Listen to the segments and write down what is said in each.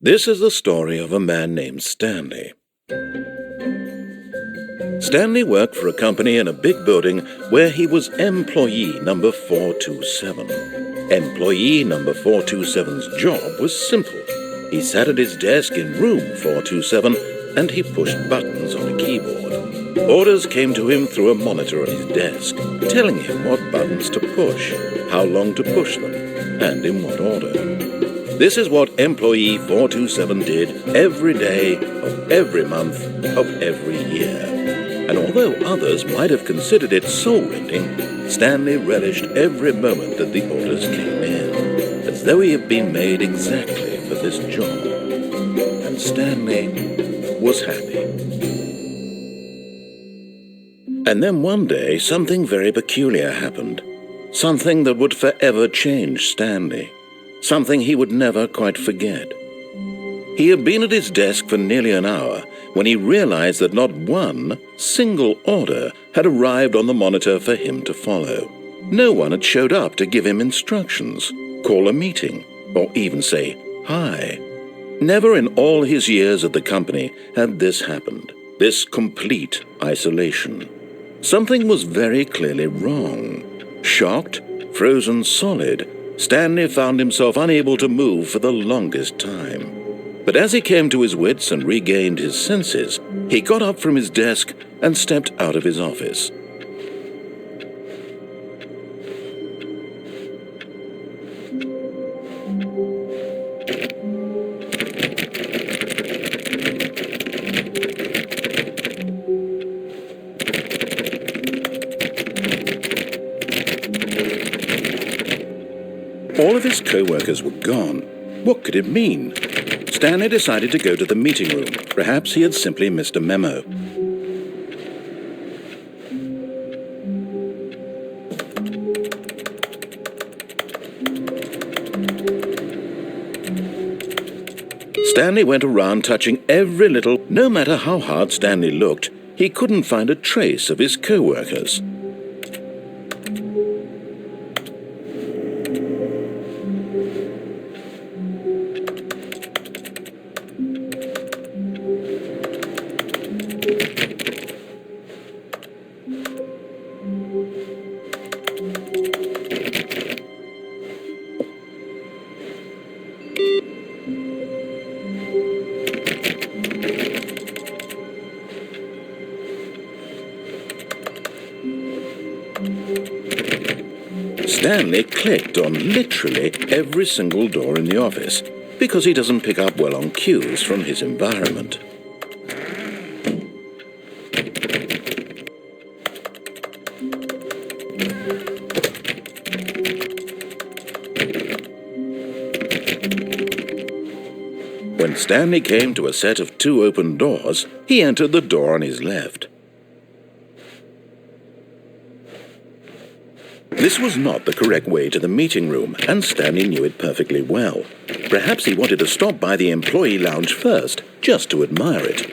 This is the story of a man named Stanley. Stanley worked for a company in a big building where he was employee number 427. Employee number 427's job was simple. He sat at his desk in room 427 and he pushed buttons on a keyboard. Orders came to him through a monitor on his desk, telling him what buttons to push, how long to push them, and in what order. This is what employee 427 did every day of every month of every year. And although others might have considered it soul-rending, Stanley relished every moment that the orders came in, as though he had been made exactly for this job. And Stanley was happy. And then one day, something very peculiar happened. Something that would forever change Stanley. Something he would never quite forget. He had been at his desk for nearly an hour when he realized that not one single order had arrived on the monitor for him to follow. No one had showed up to give him instructions, call a meeting, or even say hi. Never in all his years at the company had this happened, this complete isolation. Something was very clearly wrong. Shocked, frozen solid, Stanley found himself unable to move for the longest time. But as he came to his wits and regained his senses, he got up from his desk and stepped out of his office. All of his co-workers were gone. What could it mean? Stanley decided to go to the meeting room. Perhaps he had simply missed a memo. Stanley went around touching every little. No matter how hard Stanley looked, he couldn't find a trace of his co-workers. Stanley clicked on literally every single door in the office because he doesn't pick up well on cues from his environment. When Stanley came to a set of 2 open doors, he entered the door on his left. This was not the correct way to the meeting room, and Stanley knew it perfectly well. Perhaps he wanted to stop by the employee lounge first, just to admire it.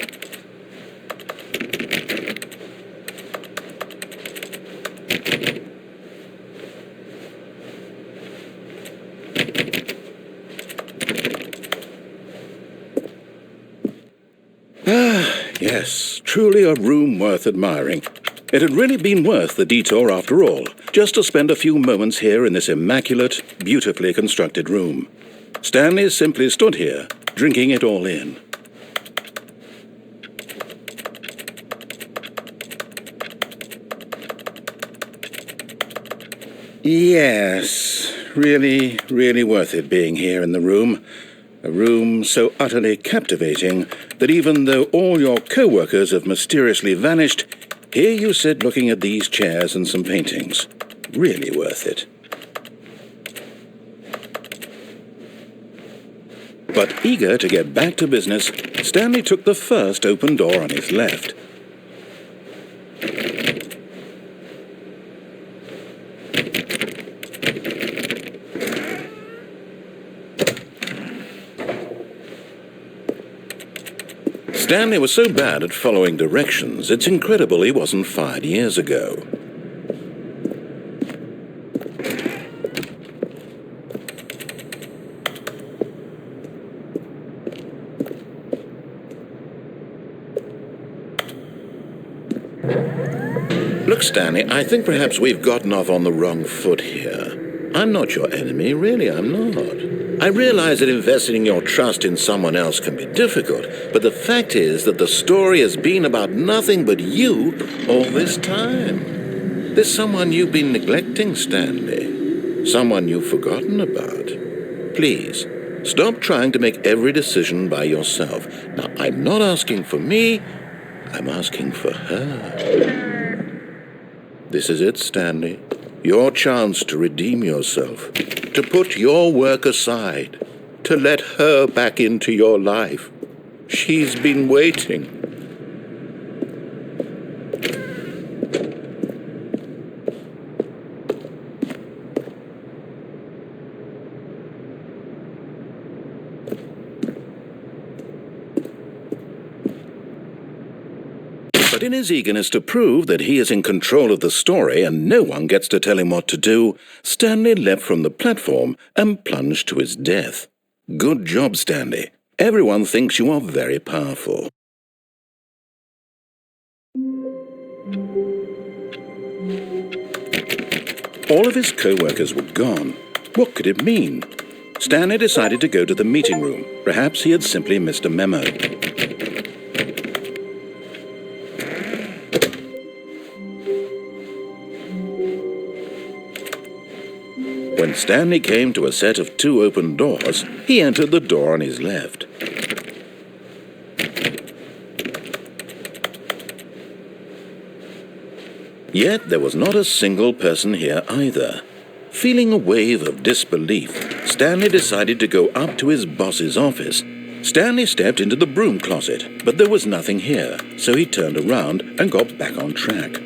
Yes, truly a room worth admiring. It had really been worth the detour after all, just to spend a few moments here in this immaculate, beautifully constructed room. Stanley simply stood here, drinking it all in. Yes, really, really worth it being here in the room. A room so utterly captivating that even though all your co-workers have mysteriously vanished, here you sit looking at these chairs and some paintings. Really worth it. But eager to get back to business, Stanley took the first open door on his left. Stanley was so bad at following directions, it's incredible he wasn't fired years ago. Look, Stanley, I think perhaps we've gotten off on the wrong foot here. I'm not your enemy, really, I'm not. I realize that investing your trust in someone else can be difficult, but the fact is that the story has been about nothing but you all this time. There's someone you've been neglecting, Stanley. Someone you've forgotten about. Please, stop trying to make every decision by yourself. Now, I'm not asking for me, I'm asking for her. This is it, Stanley. Your chance to redeem yourself, to put your work aside, to let her back into your life. She's been waiting. But in his eagerness to prove that he is in control of the story and no one gets to tell him what to do, Stanley leapt from the platform and plunged to his death. Good job, Stanley. Everyone thinks you are very powerful. All of his co-workers were gone. What could it mean? Stanley decided to go to the meeting room. Perhaps he had simply missed a memo. When Stanley came to a set of 2 open doors, he entered the door on his left. Yet there was not a single person here either. Feeling a wave of disbelief, Stanley decided to go up to his boss's office. Stanley stepped into the broom closet, but there was nothing here, so he turned around and got back on track.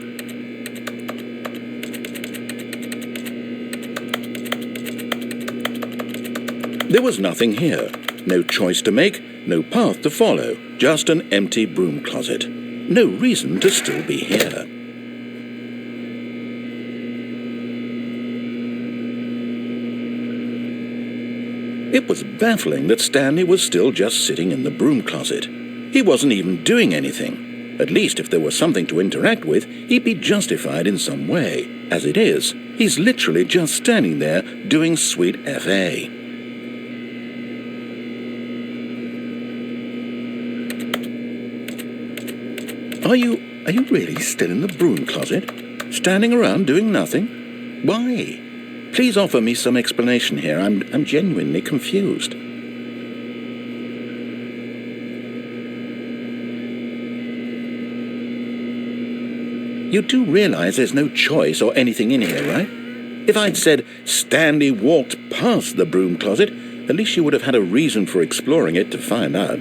There was nothing here. No choice to make, no path to follow, just an empty broom closet. No reason to still be here. It was baffling that Stanley was still just sitting in the broom closet. He wasn't even doing anything. At least if there was something to interact with, he'd be justified in some way. As it is, he's literally just standing there doing sweet FA. Are you really still in the broom closet? Standing around doing nothing? Why? Please offer me some explanation here. I'm genuinely confused. You do realize there's no choice or anything in here, right? If I'd said Stanley walked past the broom closet, at least you would have had a reason for exploring it to find out.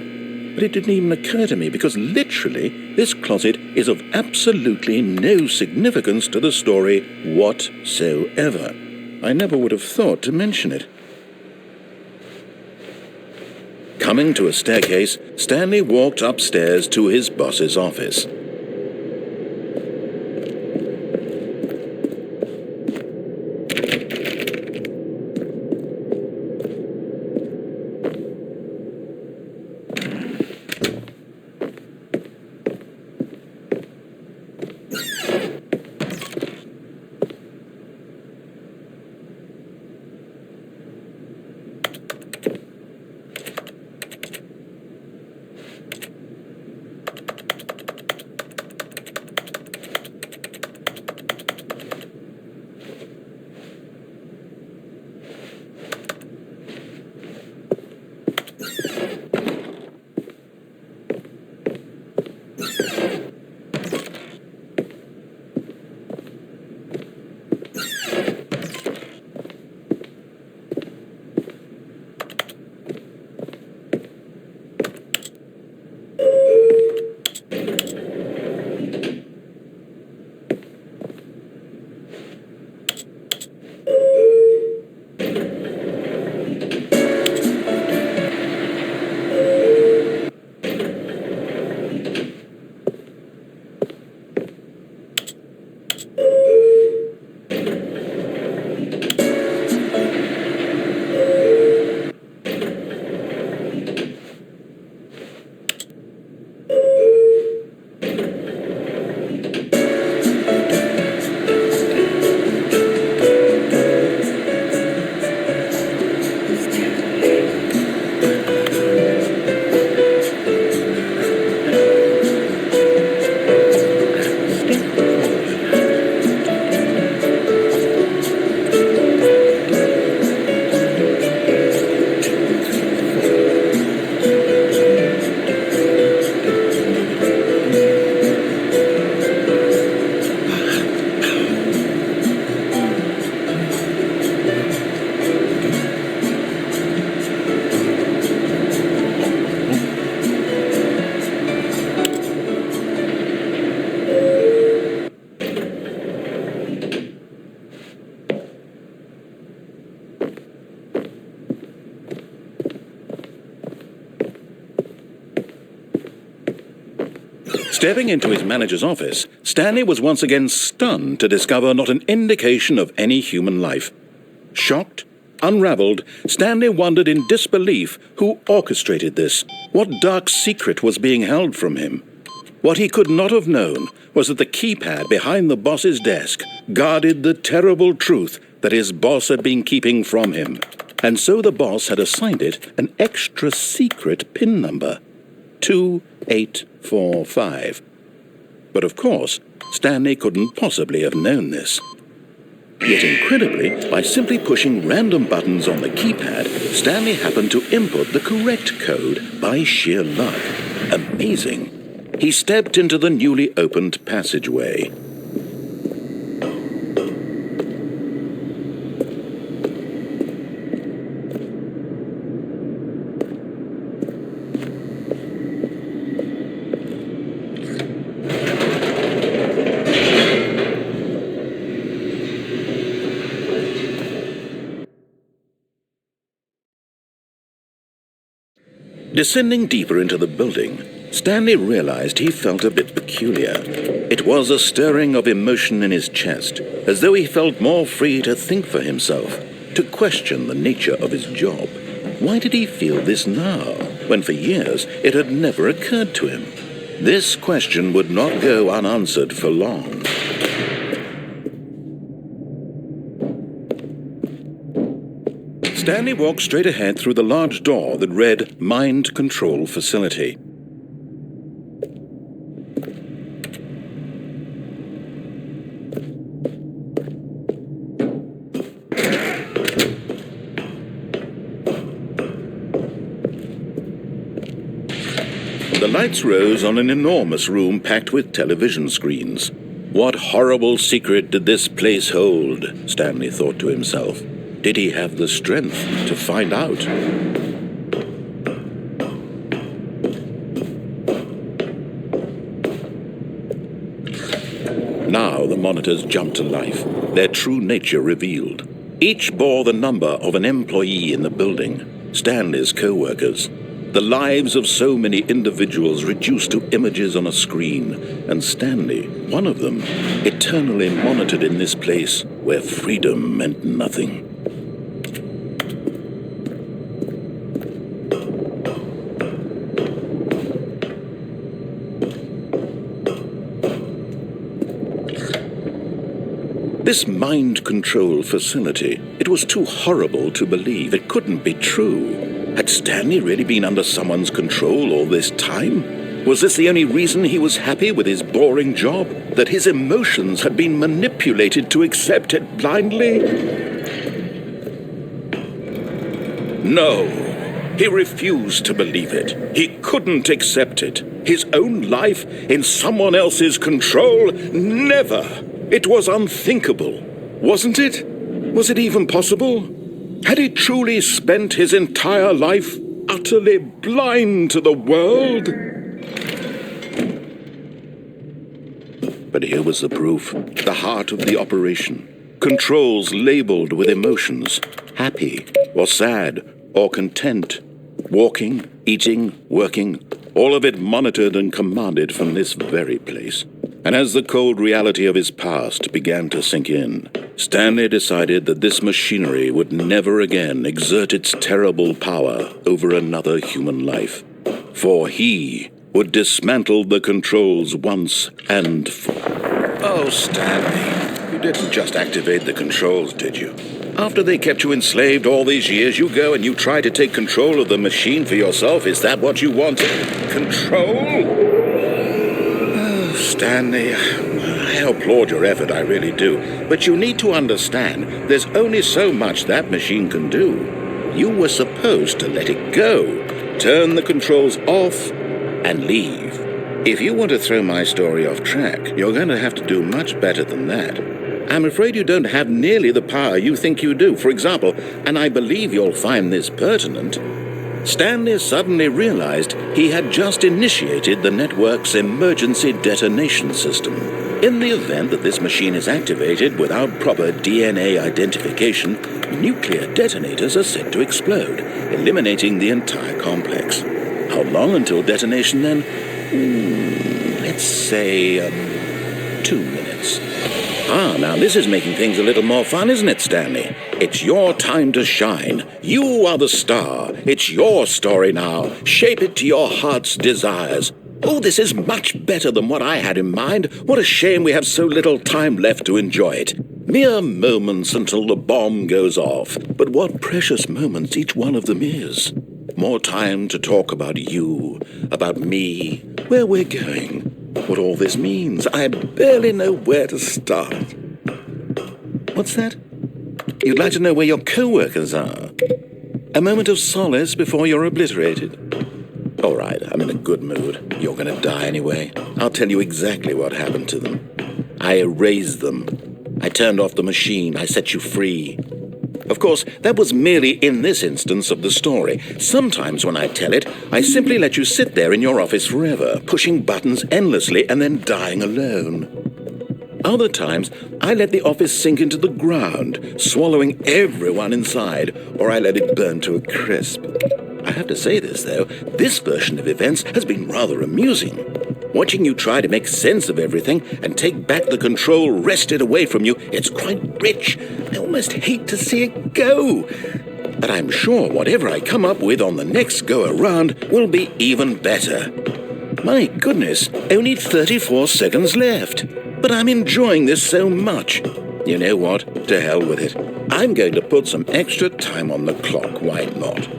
But it didn't even occur to me because literally this closet is of absolutely no significance to the story whatsoever. I never would have thought to mention it. Coming to a staircase, Stanley walked upstairs to his boss's office. Stepping into his manager's office, Stanley was once again stunned to discover not an indication of any human life. Shocked, unraveled, Stanley wondered in disbelief who orchestrated this, what dark secret was being held from him. What he could not have known was that the keypad behind the boss's desk guarded the terrible truth that his boss had been keeping from him, and so the boss had assigned it an extra secret PIN number, 2845. But of course, Stanley couldn't possibly have known this. Yet incredibly, by simply pushing random buttons on the keypad, Stanley happened to input the correct code by sheer luck. Amazing. He stepped into the newly opened passageway. Descending deeper into the building, Stanley realized he felt a bit peculiar. It was a stirring of emotion in his chest, as though he felt more free to think for himself, to question the nature of his job. Why did he feel this now, when for years it had never occurred to him? This question would not go unanswered for long. Stanley walked straight ahead through the large door that read Mind Control Facility. The lights rose on an enormous room packed with television screens. What horrible secret did this place hold? Stanley thought to himself. Did he have the strength to find out? Now the monitors jumped to life, their true nature revealed. Each bore the number of an employee in the building, Stanley's co-workers. The lives of so many individuals reduced to images on a screen, and Stanley, one of them, eternally monitored in this place where freedom meant nothing. This mind control facility, it was too horrible to believe. It couldn't be true. Had Stanley really been under someone's control all this time? Was this the only reason he was happy with his boring job? That his emotions had been manipulated to accept it blindly? No, he refused to believe it. He couldn't accept it. His own life in someone else's control? Never! It was unthinkable, wasn't it? Was it even possible? Had he truly spent his entire life utterly blind to the world? But here was the proof, the heart of the operation. Controls labeled with emotions, happy or sad or content. Walking, eating, working, all of it monitored and commanded from this very place. And as the cold reality of his past began to sink in, Stanley decided that this machinery would never again exert its terrible power over another human life. For he would dismantle the controls once and for all. Oh, Stanley, you didn't just activate the controls, did you? After they kept you enslaved all these years, you go and you try to take control of the machine for yourself. Is that what you wanted? Control? Stanley, I applaud your effort, I really do. But you need to understand, there's only so much that machine can do. You were supposed to let it go, turn the controls off, and leave. If you want to throw my story off track, you're going to have to do much better than that. I'm afraid you don't have nearly the power you think you do. For example, and I believe you'll find this pertinent, Stanley suddenly realized he had just initiated the network's emergency detonation system. In the event that this machine is activated without proper DNA identification, nuclear detonators are set to explode, eliminating the entire complex. How long until detonation then? let's say 2 minutes. Ah, now this is making things a little more fun, isn't it, Stanley? It's your time to shine. You are the star. It's your story now. Shape it to your heart's desires. Oh, this is much better than what I had in mind. What a shame we have so little time left to enjoy it. Mere moments until the bomb goes off. But what precious moments each one of them is. More time to talk about you, about me, where we're going, what all this means. I barely know where to start. What's that? You'd like to know where your co-workers are? A moment of solace before you're obliterated? All right, I'm in a good mood. You're going to die anyway. I'll tell you exactly what happened to them. I erased them. I turned off the machine. I set you free. Of course, that was merely in this instance of the story. Sometimes when I tell it, I simply let you sit there in your office forever, pushing buttons endlessly and then dying alone. Other times, I let the office sink into the ground, swallowing everyone inside, or I let it burn to a crisp. I have to say this, though, this version of events has been rather amusing. Watching you try to make sense of everything and take back the control wrested away from you, it's quite rich. I almost hate to see it go. But I'm sure whatever I come up with on the next go-around will be even better. My goodness, only 34 seconds left. But I'm enjoying this so much. You know what? To hell with it. I'm going to put some extra time on the clock, why not?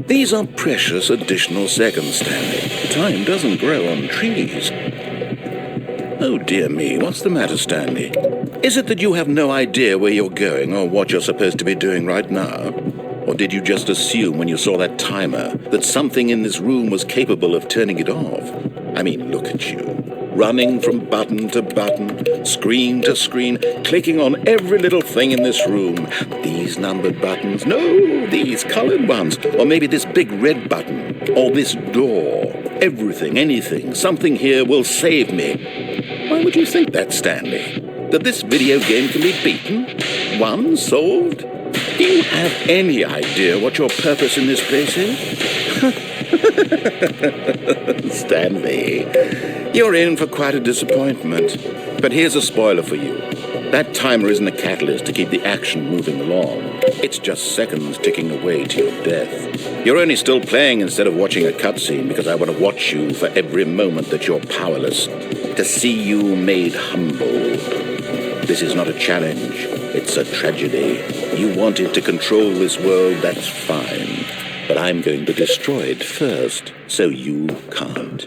These are precious additional seconds, Stanley. Time doesn't grow on trees. Oh, dear me, what's the matter, Stanley? Is it that you have no idea where you're going or what you're supposed to be doing right now? Or did you just assume when you saw that timer that something in this room was capable of turning it off? I mean, look at you. Running from button to button, screen to screen, clicking on every little thing in this room. These numbered buttons, no, these colored ones, or maybe this big red button, or this door. Everything, anything, something here will save me. Why would you think that, Stanley? That this video game can be beaten? Won? Solved? Do you have any idea what your purpose in this place is? Stanley, you're in for quite a disappointment. But here's a spoiler for you. That timer isn't a catalyst to keep the action moving along. It's just seconds ticking away to your death. You're only still playing instead of watching a cutscene because I want to watch you for every moment that you're powerless. To see you made humble. This is not a challenge. It's a tragedy. You wanted to control this world, that's fine. But I'm going to destroy it first, so you can't.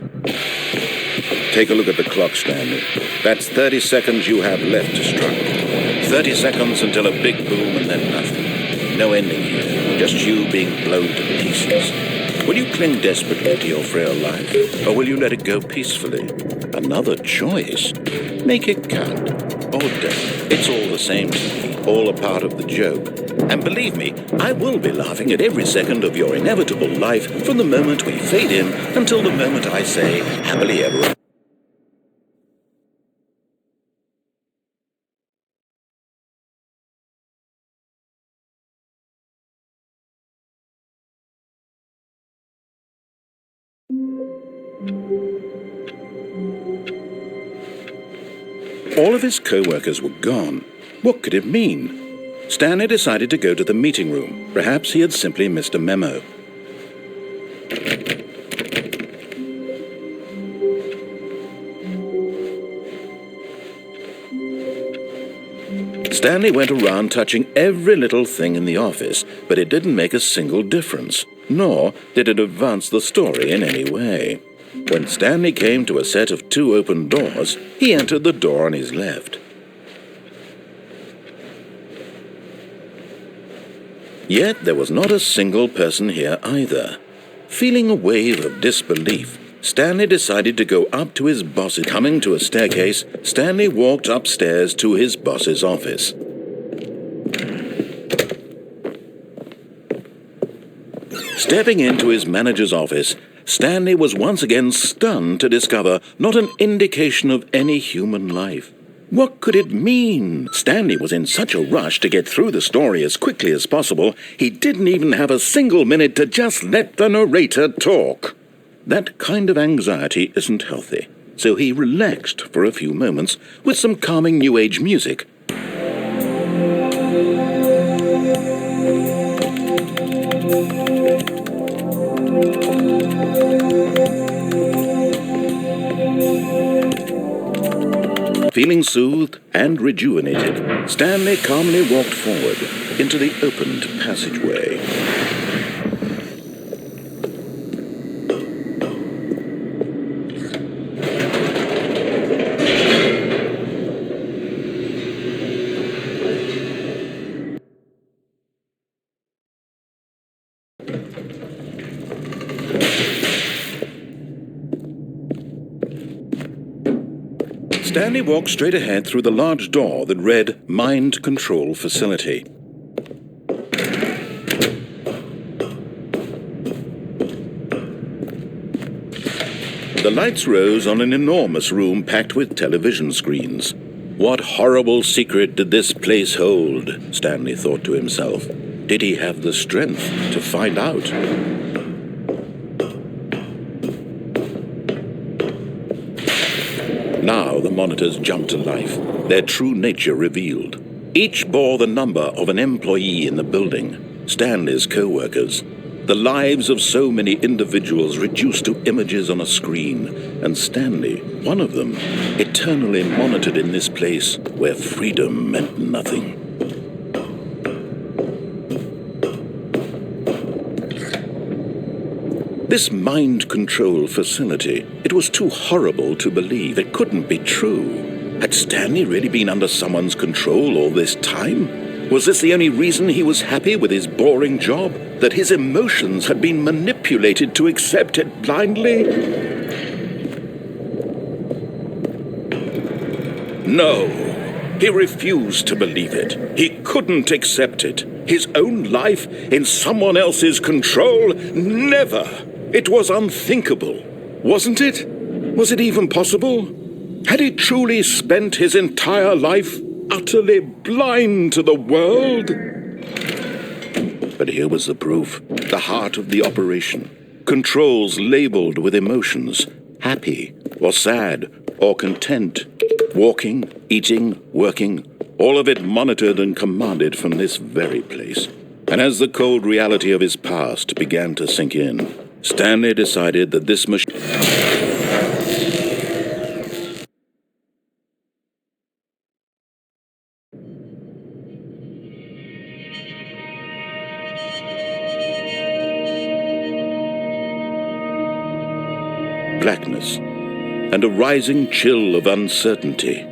Take a look at the clock, Stanley. That's 30 seconds you have left to strike. 30 seconds until a big boom and then nothing. No ending here, just you being blown to pieces. Will you cling desperately to your frail life, or will you let it go peacefully? Another choice. Make it count. Or don't. It's all the same to me, all a part of the joke. And believe me, I will be laughing at every second of your inevitable life from the moment we fade in until the moment I say, happily ever after. All of his co-workers were gone. What could it mean? Stanley decided to go to the meeting room. Perhaps he had simply missed a memo. Stanley went around touching every little thing in the office, but it didn't make a single difference, nor did it advance the story in any way. When Stanley came to a set of 2 open doors, he entered the door on his left. Yet there was not a single person here either. Feeling a wave of disbelief, Stanley decided to go up to his boss. Coming to a staircase, Stanley walked upstairs to his boss's office. Stepping into his manager's office, Stanley was once again stunned to discover not an indication of any human life. What could it mean? Stanley was in such a rush to get through the story as quickly as possible, he didn't even have a single minute to just let the narrator talk. That kind of anxiety isn't healthy. so he relaxed for a few moments with some calming New Age music. Feeling soothed and rejuvenated, Stanley calmly walked forward into the opened passageway. Stanley walked straight ahead through the large door that read Mind Control Facility. The lights rose on an enormous room packed with television screens. What horrible secret did this place hold? Stanley thought to himself. Did he have the strength to find out? Now the monitors jumped to life, their true nature revealed. Each bore the number of an employee in the building, Stanley's co-workers. The lives of so many individuals reduced to images on a screen, and Stanley, one of them, eternally monitored in this place where freedom meant nothing. This mind control facility, it was too horrible to believe. It couldn't be true. Had Stanley really been under someone's control all this time? Was this the only reason he was happy with his boring job? That his emotions had been manipulated to accept it blindly? No, he refused to believe it. He couldn't accept it. His own life in someone else's control? Never! It was unthinkable, wasn't it? Was it even possible? Had he truly spent his entire life utterly blind to the world? But here was the proof, the heart of the operation. Controls labeled with emotions, happy or sad or content. Walking, eating, working, all of it monitored and commanded from this very place. And as the cold reality of his past began to sink in, Stanley decided that this machine... blackness, and a rising chill of uncertainty.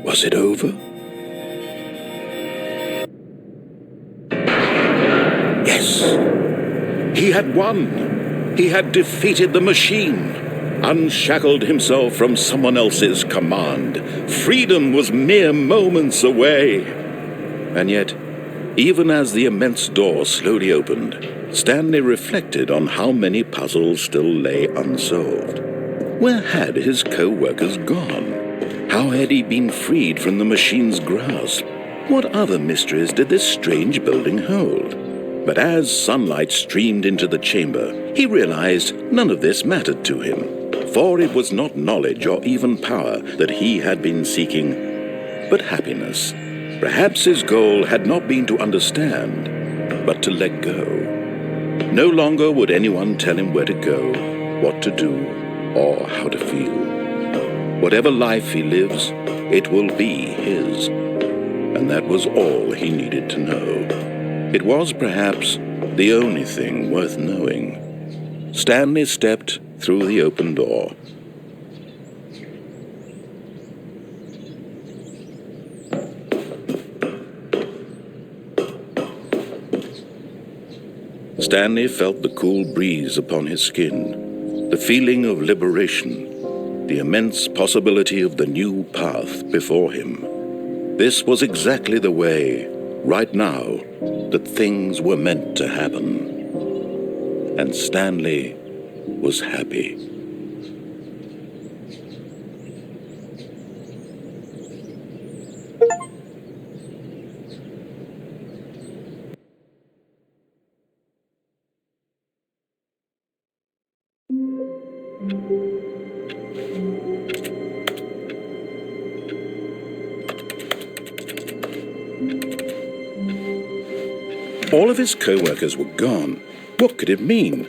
Was it over? Yes! He had won! He had defeated the machine, unshackled himself from someone else's command. Freedom was mere moments away. And yet, even as the immense door slowly opened, Stanley reflected on how many puzzles still lay unsolved. Where had his co-workers gone? How had he been freed from the machine's grasp? What other mysteries did this strange building hold? But as sunlight streamed into the chamber, he realized none of this mattered to him, for it was not knowledge or even power that he had been seeking, but happiness. Perhaps his goal had not been to understand, but to let go. No longer would anyone tell him where to go, what to do, or how to feel. Whatever life he lives, it will be his. And that was all he needed to know. It was perhaps the only thing worth knowing. Stanley stepped through the open door. Stanley felt the cool breeze upon his skin, the feeling of liberation, the immense possibility of the new path before him. This was exactly the way, right now, that things were meant to happen. And Stanley was happy. All of his co-workers were gone. What could it mean?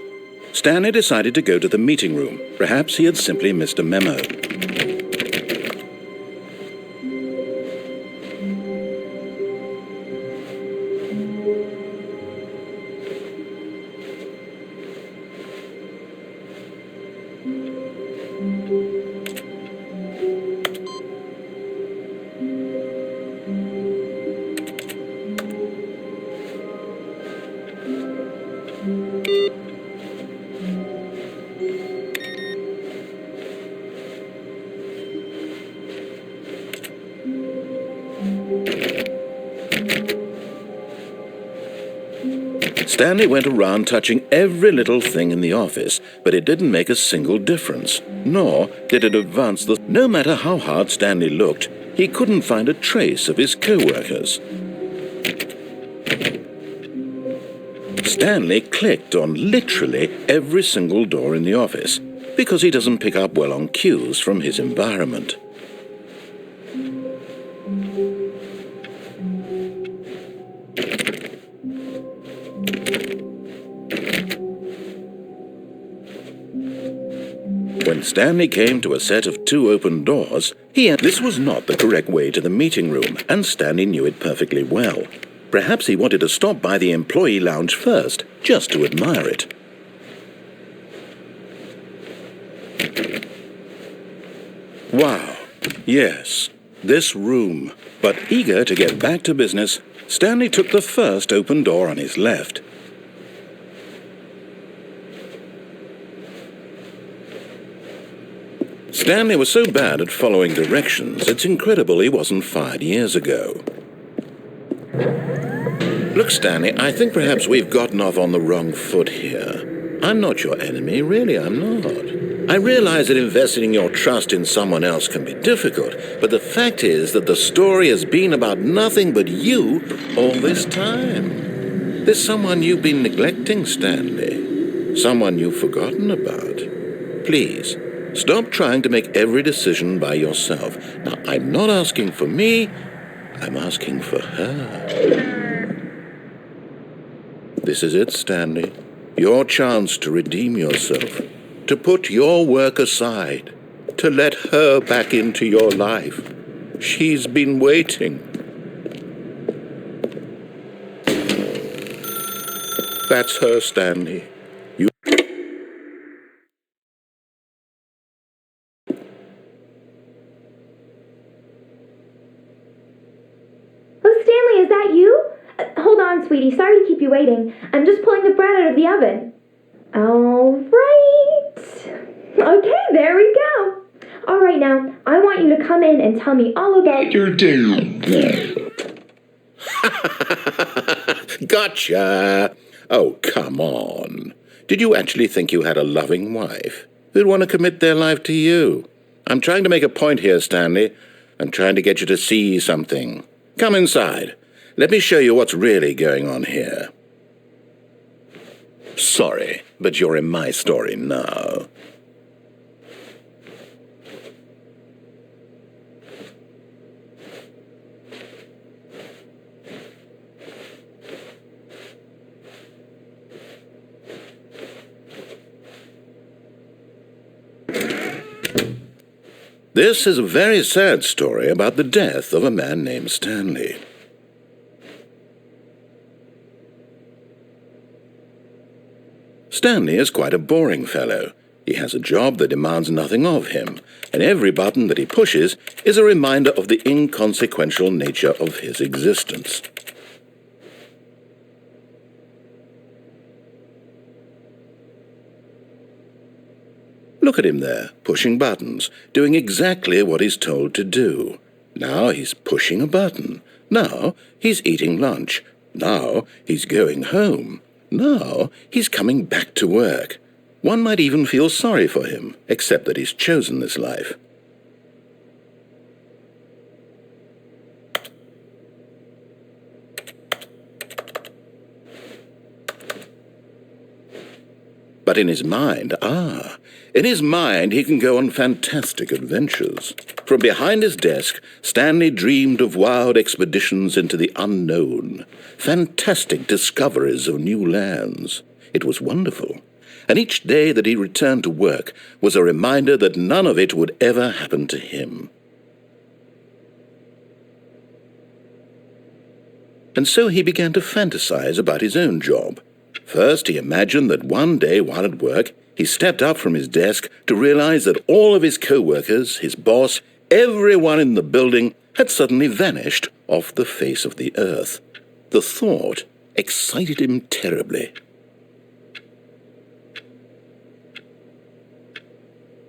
Stanley decided to go to the meeting room. Perhaps he had simply missed a memo. Stanley went around touching every little thing in the office, but it didn't make a single difference, nor did it advance the... No matter how hard Stanley looked, he couldn't find a trace of his co-workers. Stanley clicked on literally every single door in the office, because he doesn't pick up well on cues from his environment. When Stanley came to a set of 2 open doors, this was not the correct way to the meeting room, and Stanley knew it perfectly well. Perhaps he wanted to stop by the employee lounge first, just to admire it. Wow, yes, this room. But eager to get back to business, Stanley took the first open door on his left. Stanley was so bad at following directions, it's incredible he wasn't fired years ago. Look, Stanley, I think perhaps we've gotten off on the wrong foot here. I'm not your enemy, really, I'm not. I realize that investing your trust in someone else can be difficult, but the fact is that the story has been about nothing but you all this time. There's someone you've been neglecting, Stanley. Someone you've forgotten about. Please, stop trying to make every decision by yourself. Now, I'm not asking for me, I'm asking for her. This is it, Stanley. Your chance to redeem yourself. To put your work aside. To let her back into your life. She's been waiting. That's her, Stanley. You... Oh, Stanley, is that you? Hold on, sweetie. Sorry to keep you waiting. I'm just pulling the bread out of the oven. All right. Okay, there we go. All right, now, I want you to come in and tell me all about your day. Gotcha. Oh, come on. Did you actually think you had a loving wife who'd want to commit their life to you? I'm trying to make a point here, Stanley. I'm trying to get you to see something. Come inside. Let me show you what's really going on here. Sorry, but you're in my story now. This is a very sad story about the death of a man named Stanley. Stanley is quite a boring fellow. He has a job that demands nothing of him, and every button that he pushes is a reminder of the inconsequential nature of his existence. Look at him there, pushing buttons, doing exactly what he's told to do. Now he's pushing a button. Now he's eating lunch. Now he's going home. Now he's coming back to work. One might even feel sorry for him, except that he's chosen this life. But in his mind, he can go on fantastic adventures. From behind his desk, Stanley dreamed of wild expeditions into the unknown, fantastic discoveries of new lands. It was wonderful, and each day that he returned to work was a reminder that none of it would ever happen to him. And so he began to fantasize about his own job. First, he imagined that one day while at work, he stepped up from his desk to realize that all of his co-workers, his boss, everyone in the building had suddenly vanished off the face of the earth. The thought excited him terribly.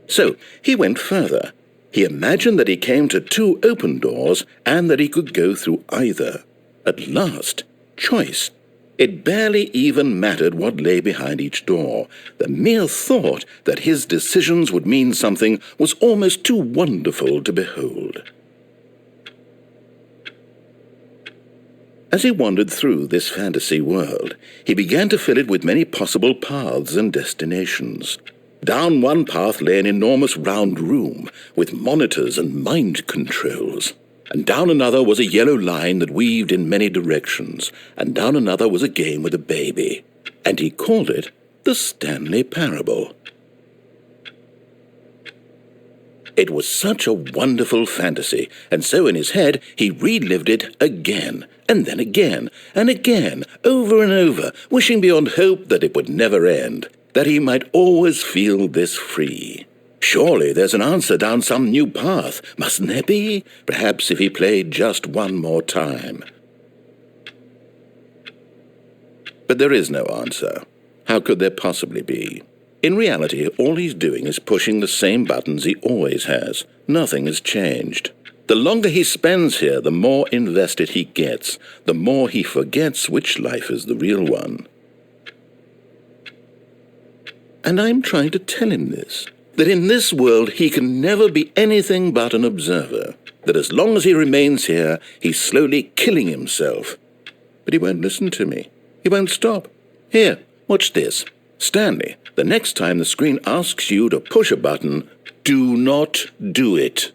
So he went further. He imagined that he came to 2 open doors and that he could go through either. At last, choice. It barely even mattered what lay behind each door. The mere thought that his decisions would mean something was almost too wonderful to behold. As he wandered through this fantasy world, he began to fill it with many possible paths and destinations. Down one path lay an enormous round room with monitors and mind controls. And down another was a yellow line that weaved in many directions, and down another was a game with a baby, and he called it the Stanley Parable. It was such a wonderful fantasy, and so in his head he relived it again, and then again, and again, over and over, wishing beyond hope that it would never end, that he might always feel this free. Surely there's an answer down some new path, mustn't there be? Perhaps if he played just one more time. But there is no answer. How could there possibly be? In reality, all he's doing is pushing the same buttons he always has. Nothing has changed. The longer he spends here, the more invested he gets, the more he forgets which life is the real one. And I'm trying to tell him this, that in this world he can never be anything but an observer, that as long as he remains here, he's slowly killing himself. But he won't listen to me. He won't stop. Here, watch this. Stanley, the next time the screen asks you to push a button, do not do it.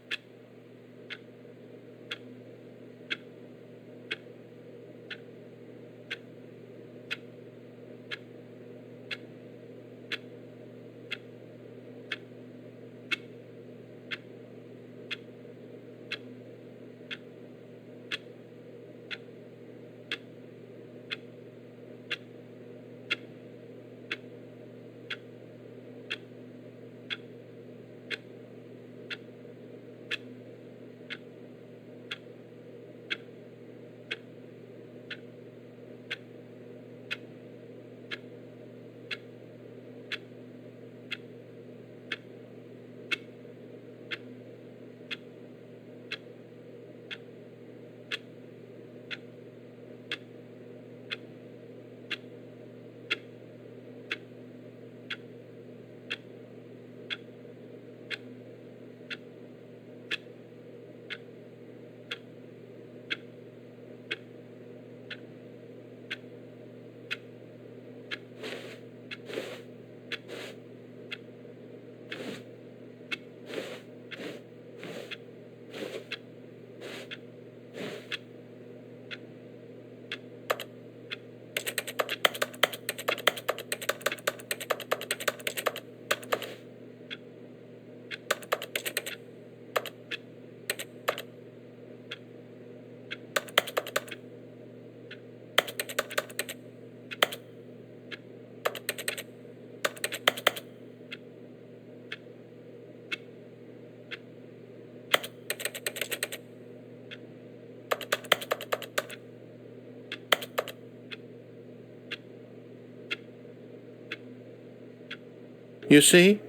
You see?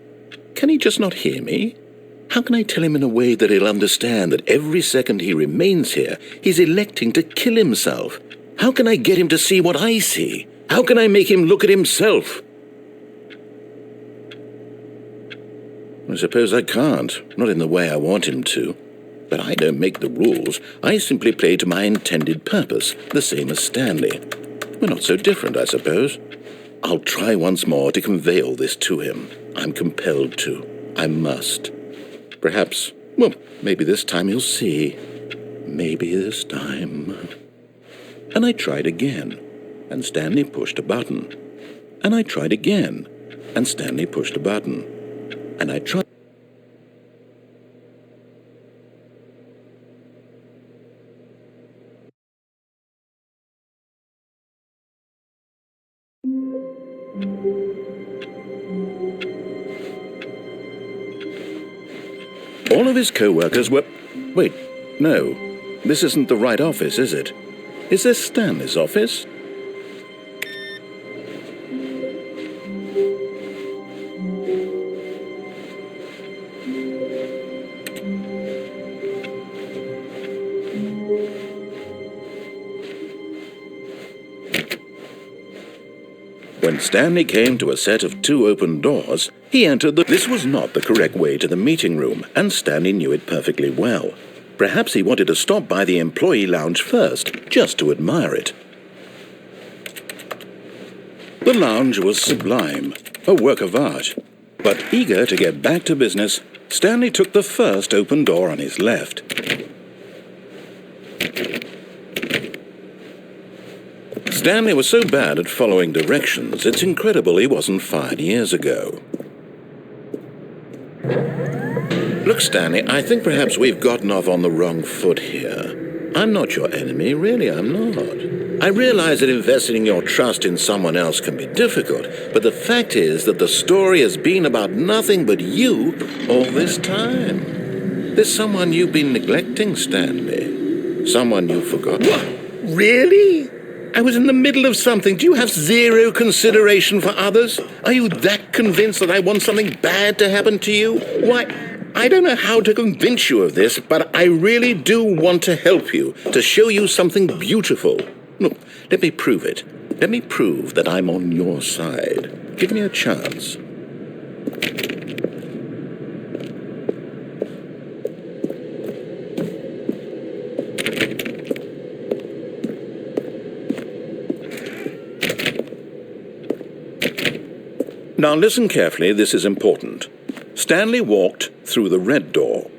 Can he just not hear me? How can I tell him in a way that he'll understand that every second he remains here, he's electing to kill himself? How can I get him to see what I see? How can I make him look at himself? I suppose I can't, not in the way I want him to. But I don't make the rules. I simply play to my intended purpose, the same as Stanley. We're not so different, I suppose. I'll try once more to convey all this to him. I'm compelled to. I must. Perhaps Well, maybe this time he'll see. Maybe this time. And I tried again, and Stanley pushed a button. And I tried again, and Stanley pushed a button. And I tried. All of his co-workers were... Wait, no. This isn't the right office, is it? Is this Stanley's office? When Stanley came to a set of 2 open doors, he entered the... This was not the correct way to the meeting room, and Stanley knew it perfectly well. Perhaps he wanted to stop by the employee lounge first, just to admire it. The lounge was sublime, a work of art. But eager to get back to business, Stanley took the first open door on his left. Stanley was so bad at following directions, it's incredible he wasn't fired years ago. Look, Stanley, I think perhaps we've gotten off on the wrong foot here. I'm not your enemy, really, I'm not. I realize that investing your trust in someone else can be difficult, but the fact is that the story has been about nothing but you all this time. There's someone you've been neglecting, Stanley. Someone you forgot. What? Really? I was in the middle of something. Do you have zero consideration for others? Are you that convinced that I want something bad to happen to you? Why, I don't know how to convince you of this, but I really do want to help you, to show you something beautiful. Look, let me prove it. Let me prove that I'm on your side. Give me a chance. Now listen carefully, this is important. Stanley walked through the red door.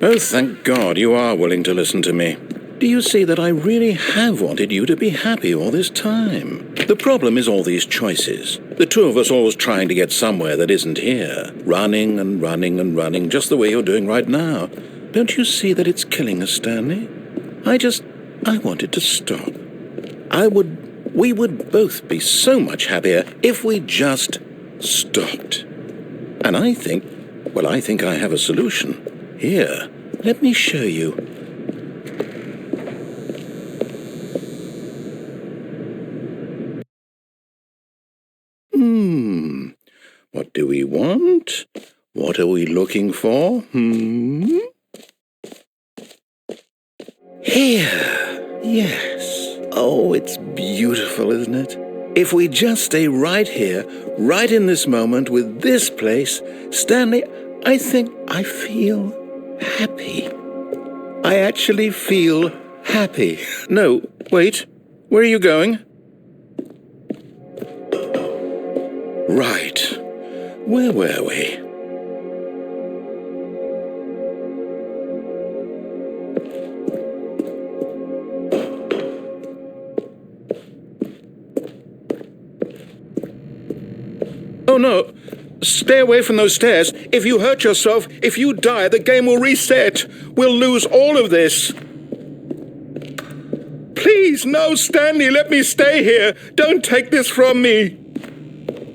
Oh, thank God you are willing to listen to me. Do you see that I really have wanted you to be happy all this time? The problem is all these choices. The 2 of us always trying to get somewhere that isn't here. Running and running and running, just the way you're doing right now. Don't you see that it's killing us, Stanley? I wanted to stop. We would both be so much happier if we just stopped. And I think I have a solution. Here, let me show you. What do we want? What are we looking for? Here. Yes. Oh, it's beautiful, isn't it? If we just stay right here, right in this moment with this place, Stanley, I think I feel happy. I actually feel happy. No, wait. Where are you going? Right. Where were we? Oh, no. Stay away from those stairs. If you hurt yourself, if you die, the game will reset. We'll lose all of this. Please, no, Stanley, let me stay here. Don't take this from me.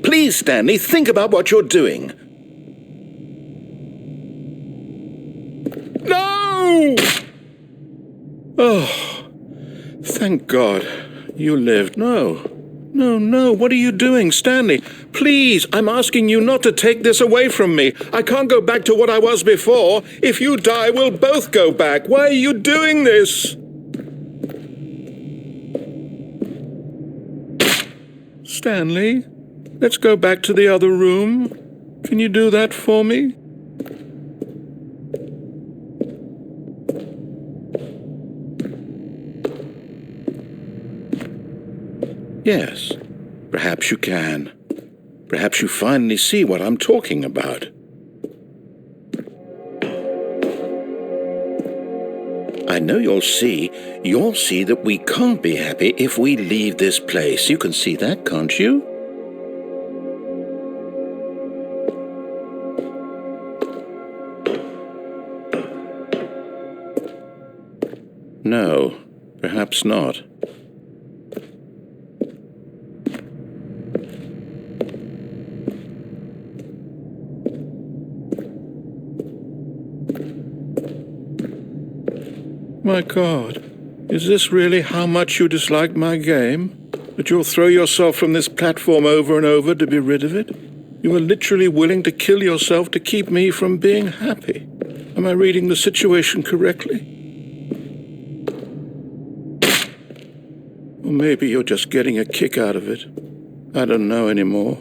Please, Stanley, think about what you're doing. No! Oh, thank God you lived. No. No, what are you doing, Stanley? Please, I'm asking you not to take this away from me. I can't go back to what I was before. If you die, we'll both go back. Why are you doing this? Stanley, let's go back to the other room. Can you do that for me? Yes. Perhaps you can. Perhaps you finally see what I'm talking about. I know you'll see that we can't be happy if we leave this place. You can see that, can't you? No, perhaps not. My God, is this really how much you dislike my game? That you'll throw yourself from this platform over and over to be rid of it? You are literally willing to kill yourself to keep me from being happy. Am I reading the situation correctly? Or maybe you're just getting a kick out of it. I don't know anymore.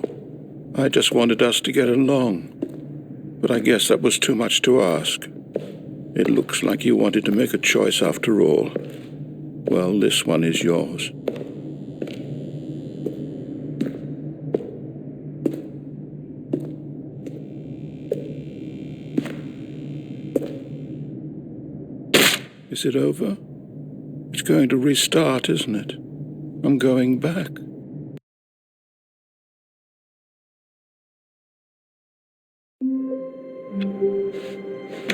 I just wanted us to get along. But I guess that was too much to ask. It looks like you wanted to make a choice after all. Well, this one is yours. Is it over? It's going to restart, isn't it? I'm going back.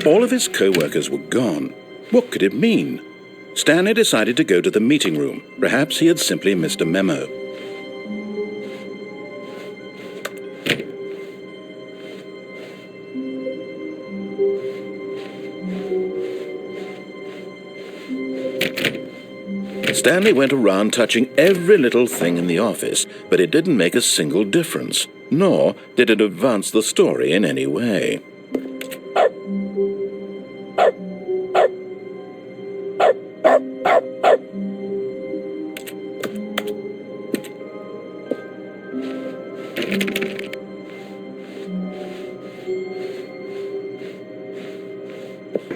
All of his co-workers were gone. What could it mean? Stanley decided to go to the meeting room. Perhaps he had simply missed a memo. Stanley went around touching every little thing in the office, but it didn't make a single difference, nor did it advance the story in any way.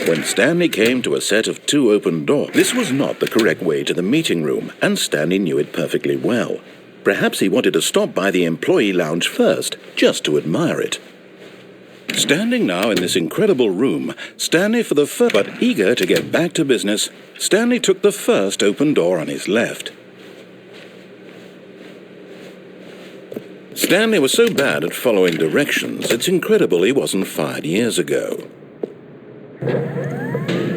When Stanley came to a set of 2 open doors, this was not the correct way to the meeting room, and Stanley knew it perfectly well. Perhaps he wanted to stop by the employee lounge first, just to admire it. Standing now in this incredible room, Stanley for the first, but eager to get back to business, Stanley took the first open door on his left. Stanley was so bad at following directions, it's incredible he wasn't fired years ago.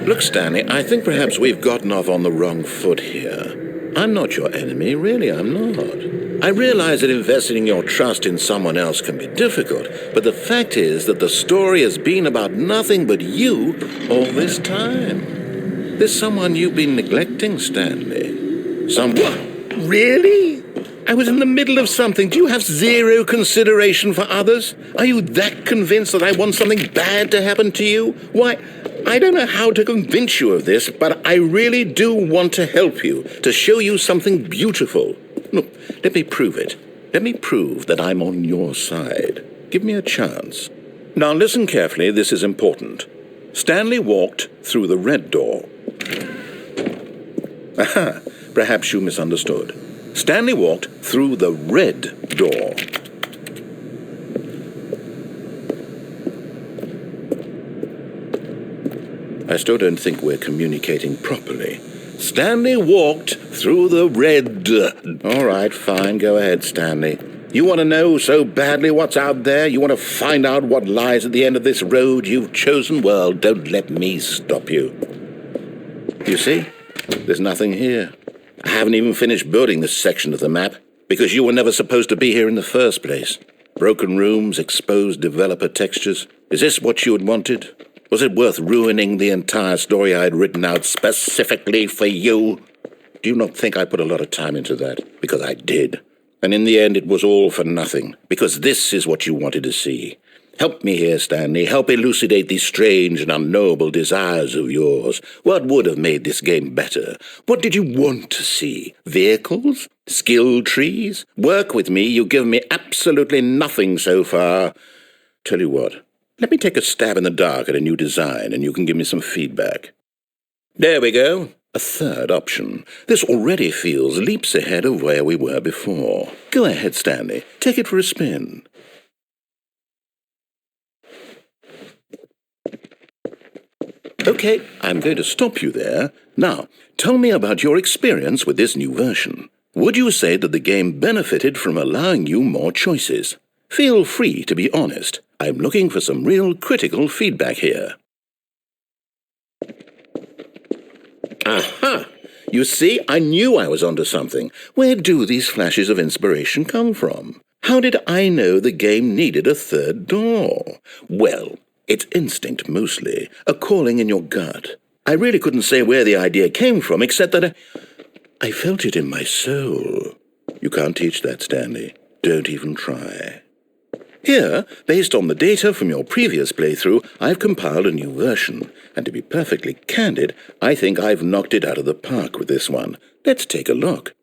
Look, Stanley, I think perhaps we've gotten off on the wrong foot here. I'm not your enemy, really, I'm not. I realize that investing your trust in someone else can be difficult, but the fact is that the story has been about nothing but you all this time. There's someone you've been neglecting, Stanley. Someone? Really? I was in the middle of something. Do you have zero consideration for others? Are you that convinced that I want something bad to happen to you? Why, I don't know how to convince you of this, but I really do want to help you, to show you something beautiful. Look, let me prove it. Let me prove that I'm on your side. Give me a chance. Now listen carefully, this is important. Stanley walked through the red door. Aha, perhaps you misunderstood. Stanley walked through the red door. I still don't think we're communicating properly. Stanley walked through the red... All right, fine, go ahead, Stanley. You want to know so badly what's out there? You want to find out what lies at the end of this road you've chosen? Well, don't let me stop you. You see? There's nothing here. I haven't even finished building this section of the map, because you were never supposed to be here in the first place. Broken rooms, exposed developer textures. Is this what you had wanted? Was it worth ruining the entire story I had written out specifically for you? Do you not think I put a lot of time into that? Because I did. And in the end, it was all for nothing, because this is what you wanted to see. Help me here, Stanley. Help elucidate these strange and unknowable desires of yours. What would have made this game better? What did you want to see? Vehicles? Skill trees? Work with me. You've given me absolutely nothing so far. Tell you what, let me take a stab in the dark at a new design, and you can give me some feedback. There we go. A third option. This already feels leaps ahead of where we were before. Go ahead, Stanley. Take it for a spin. Okay, I'm going to stop you there. Now, tell me about your experience with this new version. Would you say that the game benefited from allowing you more choices? Feel free to be honest. I'm looking for some real critical feedback here. Aha! You see, I knew I was onto something. Where do these flashes of inspiration come from? How did I know the game needed a third door? Well, it's instinct mostly, a calling in your gut. I really couldn't say where the idea came from, except that I felt it in my soul. You can't teach that, Stanley. Don't even try. Here, based on the data from your previous playthrough, I've compiled a new version. And to be perfectly candid, I think I've knocked it out of the park with this one. Let's take a look.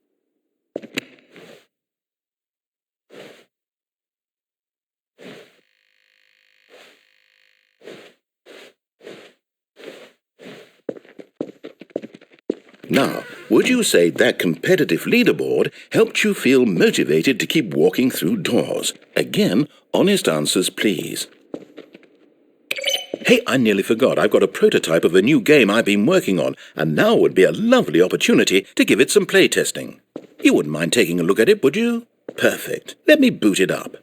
Now, would you say that competitive leaderboard helped you feel motivated to keep walking through doors? Again, honest answers, please. Hey, I nearly forgot. I've got a prototype of a new game I've been working on, and now would be a lovely opportunity to give it some playtesting. You wouldn't mind taking a look at it, would you? Perfect. Let me boot it up.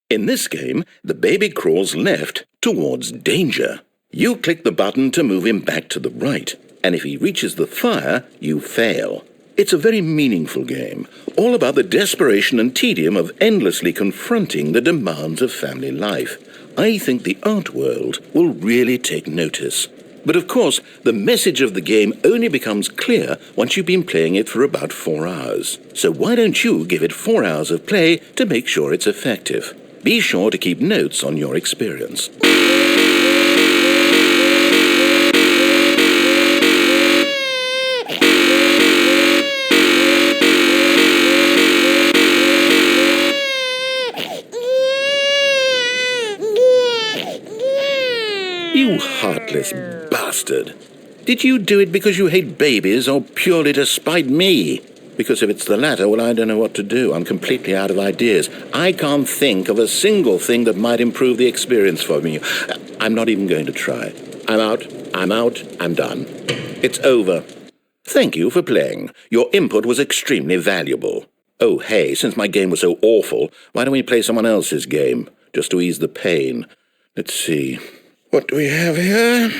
In this game, the baby crawls left towards danger. You click the button to move him back to the right, and if he reaches the fire, you fail. It's a very meaningful game, all about the desperation and tedium of endlessly confronting the demands of family life. I think the art world will really take notice. But of course, the message of the game only becomes clear once you've been playing it for about 4 hours. So why don't you give it 4 hours of play to make sure it's effective? Be sure to keep notes on your experience. You heartless bastard. Did you do it because you hate babies or purely to spite me? Because if it's the latter, well, I don't know what to do. I'm completely out of ideas. I can't think of a single thing that might improve the experience for me. I'm not even going to try. I'm out, I'm done. It's over. Thank you for playing. Your input was extremely valuable. Oh, hey, since my game was so awful, why don't we play someone else's game, just to ease the pain? Let's see. What do we have here?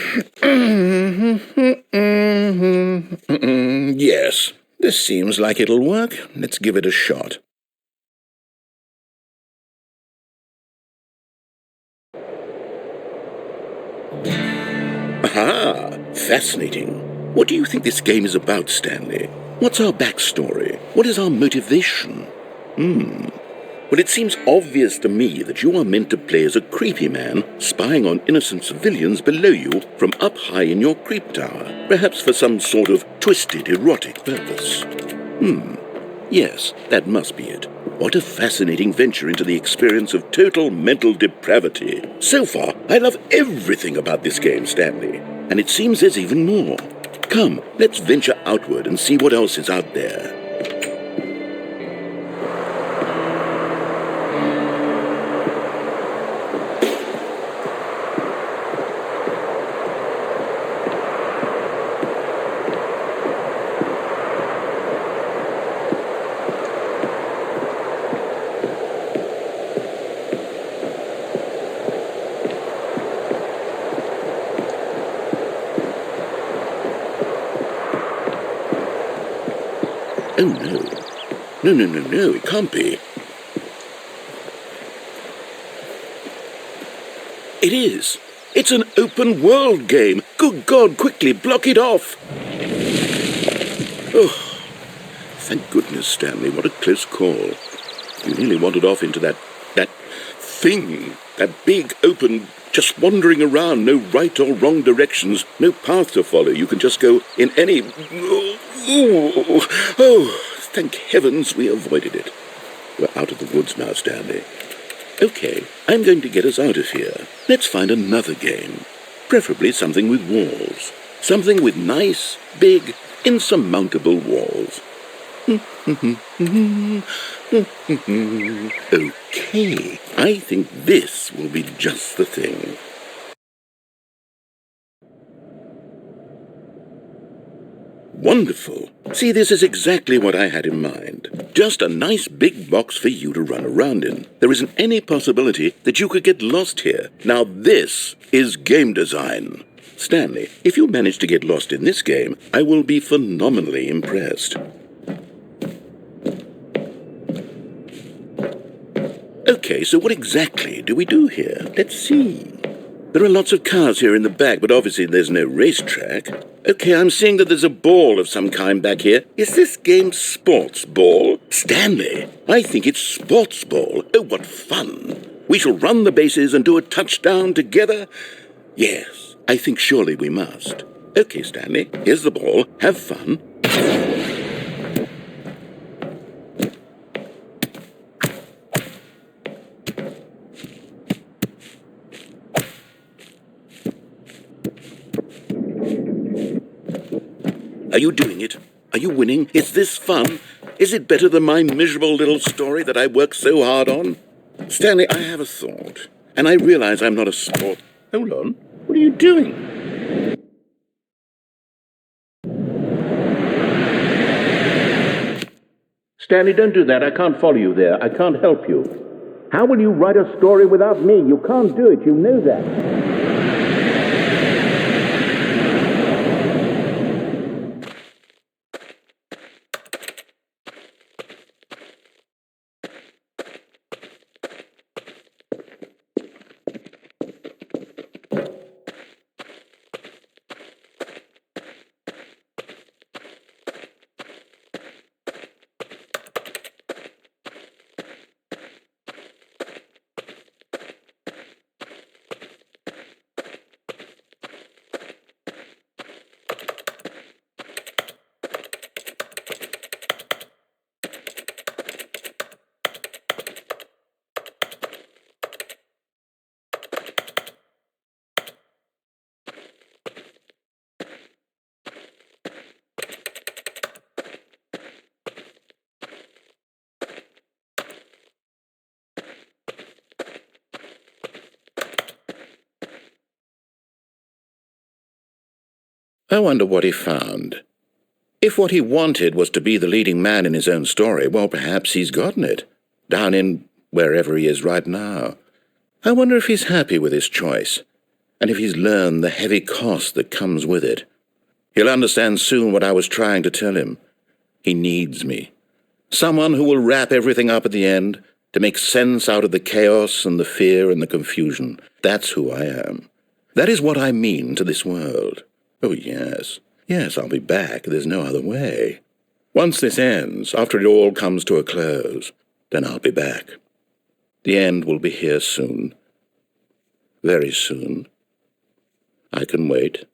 Yes, this seems like it'll work. Let's give it a shot. Aha! Fascinating. What do you think this game is about, Stanley? What's our backstory? What is our motivation? Well, it seems obvious to me that you are meant to play as a creepy man spying on innocent civilians below you from up high in your creep tower, perhaps for some sort of twisted erotic purpose. Yes, that must be it. What a fascinating venture into the experience of total mental depravity. So far, I love everything about this game, Stanley, and it seems there's even more. Come, let's venture outward and see what else is out there. Oh, no. No, it can't be. It is. It's an open world game. Good God, quickly, block it off. Oh, thank goodness, Stanley. What a close call. You nearly wandered off into that thing. That big, open, just wandering around. No right or wrong directions. No path to follow. You can just go in any... Oh, thank heavens we avoided it. We're out of the woods now, Stanley. Okay, I'm going to get us out of here. Let's find another game. Preferably something with walls. Something with nice, big, insurmountable walls. Okay, I think this will be just the thing. Wonderful. See, this is exactly what I had in mind. Just a nice big box for you to run around in. There isn't any possibility that you could get lost here. Now this is game design. Stanley, if you manage to get lost in this game, I will be phenomenally impressed. Okay, so what exactly do we do here? Let's see. There are lots of cars here in the back, but obviously there's no racetrack. Okay, I'm seeing that there's a ball of some kind back here. Is this game sports ball? Stanley, I think it's sports ball. Oh, what fun. We shall run the bases and do a touchdown together. Yes, I think surely we must. Okay, Stanley, here's the ball. Have fun. Are you doing it? Are you winning? Is this fun? Is it better than my miserable little story that I worked so hard on? Stanley, I have a thought, and I realize I'm not a sport. Hold on. What are you doing? Stanley, don't do that. I can't follow you there. I can't help you. How will you write a story without me? You can't do it. You know that. I wonder what he found. If what he wanted was to be the leading man in his own story, well, perhaps he's gotten it, down in wherever he is right now. I wonder if he's happy with his choice, and if he's learned the heavy cost that comes with it. He'll understand soon what I was trying to tell him. He needs me. Someone who will wrap everything up at the end, to make sense out of the chaos and the fear and the confusion. That's who I am. That is what I mean to this world. Oh, yes. Yes, I'll be back. There's no other way. Once this ends, after it all comes to a close, then I'll be back. The end will be here soon. Very soon. I can wait.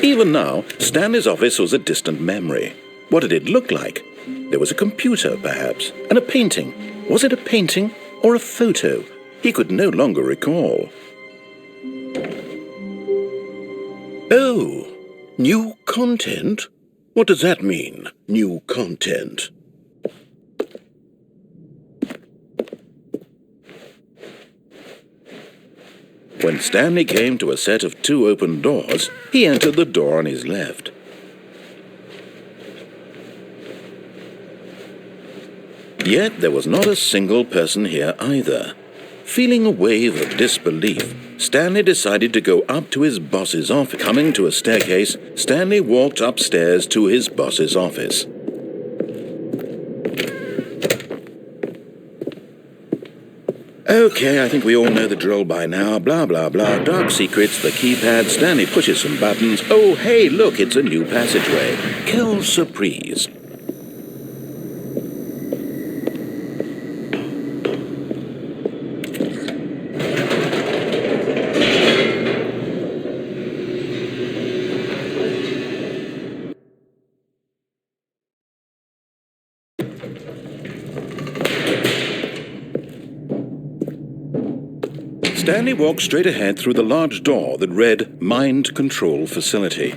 Even now, Stanley's office was a distant memory. What did it look like? There was a computer, perhaps, and a painting. Was it a painting or a photo? He could no longer recall. Oh, new content? What does that mean, new content? When Stanley came to a set of 2 open doors, he entered the door on his left. Yet there was not a single person here either. Feeling a wave of disbelief, Stanley decided to go up to his boss's office. Coming to a staircase, Stanley walked upstairs to his boss's office. Okay, I think we all know the drill by now. Blah, blah, blah. Dark secrets, the keypad. Stanley pushes some buttons. Oh, hey, look, it's a new passageway. Quelle surprise. Stanley walked straight ahead through the large door that read Mind Control Facility.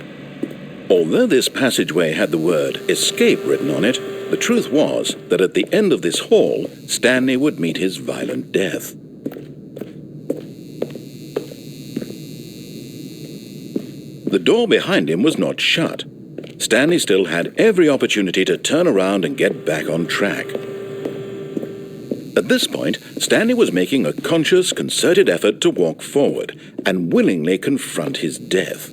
Although this passageway had the word Escape written on it, the truth was that at the end of this hall, Stanley would meet his violent death. The door behind him was not shut. Stanley still had every opportunity to turn around and get back on track. At this point, Stanley was making a conscious, concerted effort to walk forward and willingly confront his death.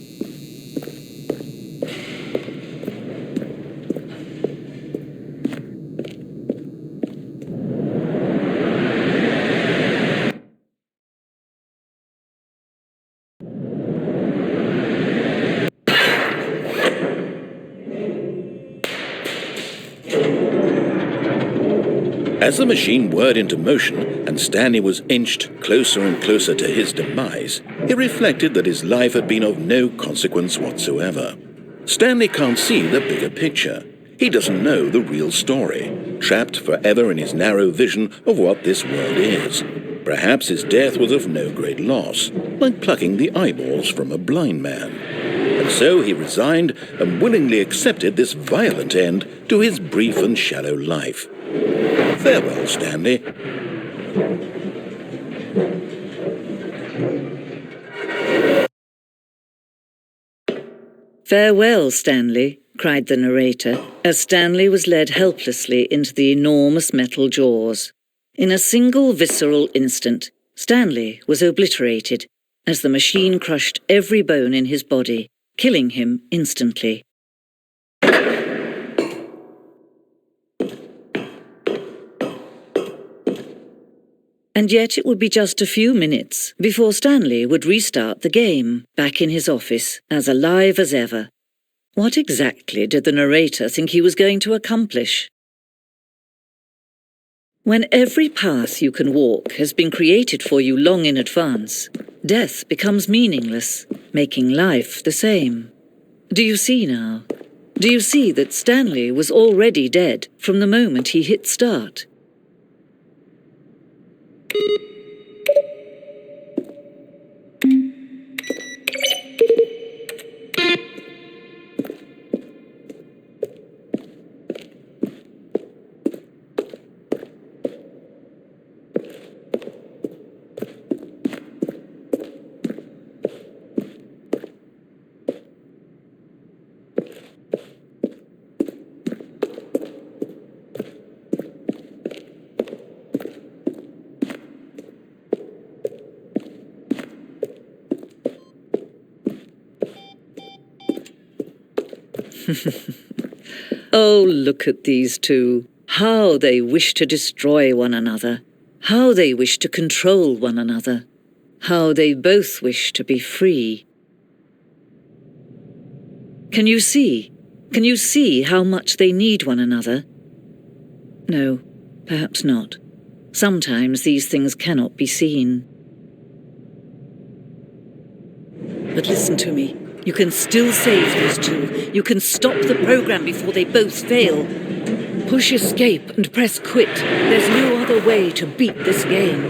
As the machine whirred into motion and Stanley was inched closer and closer to his demise, he reflected that his life had been of no consequence whatsoever. Stanley can't see the bigger picture. He doesn't know the real story, trapped forever in his narrow vision of what this world is. Perhaps his death was of no great loss, like plucking the eyeballs from a blind man. And so he resigned and willingly accepted this violent end to his brief and shallow life. Farewell, Stanley. Farewell, Stanley, cried the narrator, as Stanley was led helplessly into the enormous metal jaws. In a single visceral instant, Stanley was obliterated, as the machine crushed every bone in his body, killing him instantly. And yet it would be just a few minutes before Stanley would restart the game, back in his office, as alive as ever. What exactly did the narrator think he was going to accomplish? When every path you can walk has been created for you long in advance, death becomes meaningless, making life the same. Do you see now? Do you see that Stanley was already dead from the moment he hit start? Oh, look at these two. How they wish to destroy one another. How they wish to control one another. How they both wish to be free. Can you see? Can you see how much they need one another? No, perhaps not. Sometimes these things cannot be seen. But listen to me. You can still save these two. You can stop the program before they both fail. Push escape and press quit. There's no other way to beat this game.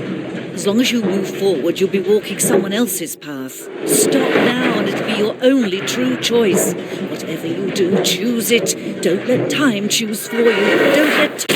As long as you move forward, you'll be walking someone else's path. Stop now and it'll be your only true choice. Whatever you do, choose it. Don't let time choose for you. Don't let